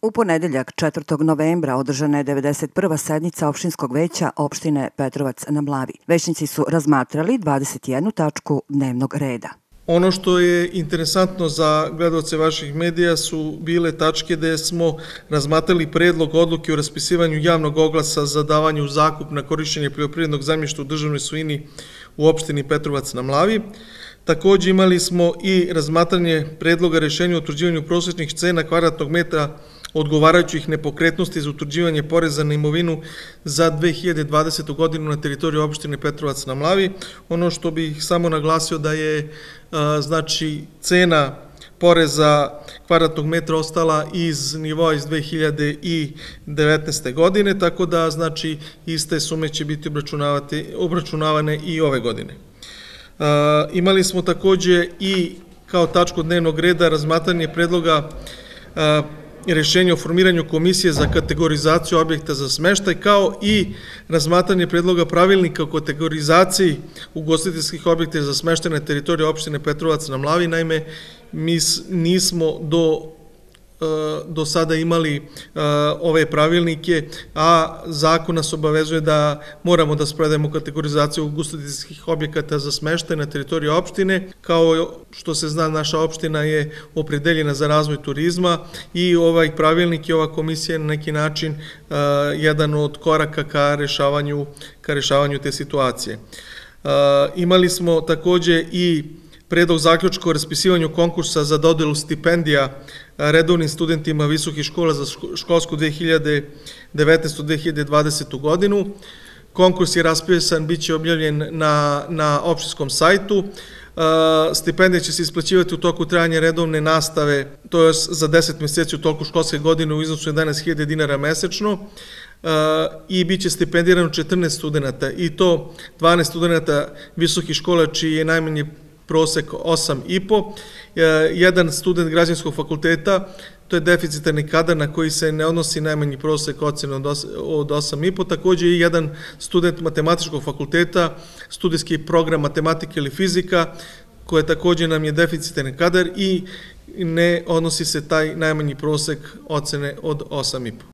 U ponedeljak 4. novembra održana je 91. sednica opštinskog veća opštine Petrovac na Mlavi. Većnici su razmatrali 21 tačku dnevnog reda. Ono što je interesantno za gledalce vaših medija su bile tačke gde smo razmatrali predlog odluke o raspisivanju javnog oglasa za davanje u zakup na korišćenje poljoprivrednog zemljišta u državnoj svojini u opštini Petrovac na Mlavi. Takođe imali smo i razmatranje predloga rešenja o utvrđivanju prosečnih cena kvadratnog metra odgovarajućih nepokretnosti za utvrđivanje poreza na imovinu za 2020. godinu na teritoriji opštine Petrovac na Mlavi. Ono što bih samo naglasio da je cena poreza kvadratnog metra ostala iz nivoa iz 2019. godine, tako da iste sume će biti obračunavane i ove godine. Imali smo takođe i kao tačku dnevnog reda razmatranje predloga rešenje o formiranju komisije za kategorizaciju objekta za smeštaj, kao i razmatranje predloga pravilnika o kategorizaciji ugostiteljskih objekta za smeštaj na teritoriji opštine Petrovac na Mlavi. Naime, mi nismo do sada imali ove pravilnike, a zakon nas obavezuje da moramo da sprovedemo kategorizaciju ugostiteljskih objekata za smeštaj na teritoriji opštine. Kao što se zna, naša opština je opredeljena za razvoj turizma i ovaj pravilnik i ova komisija je na neki način jedan od koraka ka rešavanju te situacije. Imali smo takođe i predlog zaključka o raspisivanju konkursa za dodelu stipendija redovnim studentima visokih škola za školsku 2019-2020. godinu. Konkurs je raspisan, bit će objavljen na opštinskom sajtu. Stipendije će se isplaćivati u toku trajanja redovne nastave, to je za 10 meseci u toku školske godine u iznosu 11.000 dinara mesečno, i bit će stipendirano 14 studenta, i to 12 studenta visokih škola čiji je najmanji prosek 8,5, jedan student građanskog fakulteta, to je deficitarni kadar na koji se ne odnosi najmanji prosek ocena od 8,5, takođe i jedan student matematičkog fakulteta, studijski program matematike ili fizika, koje takođe nam je deficitarni kadar i ne odnosi se taj najmanji prosek ocene od 8,5.